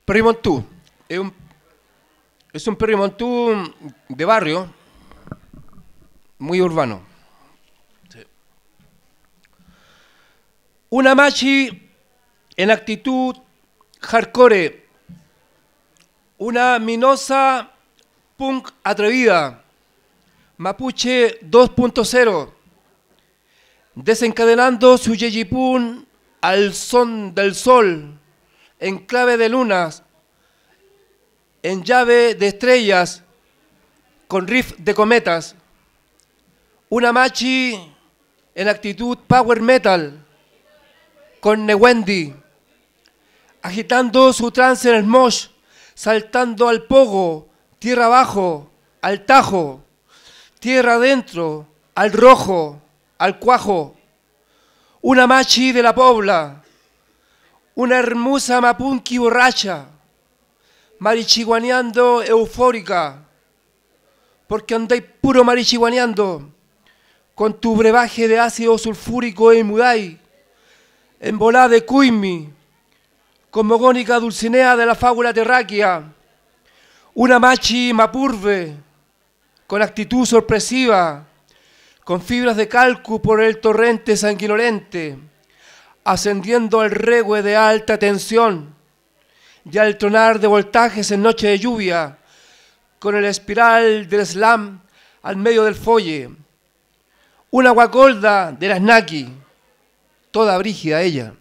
Perimontú. Es un perimontú de barrio, muy urbano. Sí. Una machi en actitud hardcore. Una minosa punk atrevida. Mapuche 2.0. Desencadenando su yeyipún al son del sol, en clave de lunas, en llave de estrellas, con riff de cometas. Una machi en actitud power metal, con Newendi, agitando su trance en el mosh, saltando al pogo, tierra abajo, al tajo, tierra adentro, al rojo, al cuajo. Una machi de la pobla, una hermosa mapunqui borracha, marichiguaneando eufórica, porque andáis puro marichiguaneando, con tu brebaje de ácido sulfúrico y mudai, en volá de cuimi, cosmogónica dulcinea de la fábula terráquea, una machi mapurve, con actitud sorpresiva, con fibras de calcu por el torrente sanguinolente, ascendiendo al regue de alta tensión y al tronar de voltajes en noche de lluvia, con el espiral del slam al medio del folle. Una guacolda de las naki, toda brígida ella.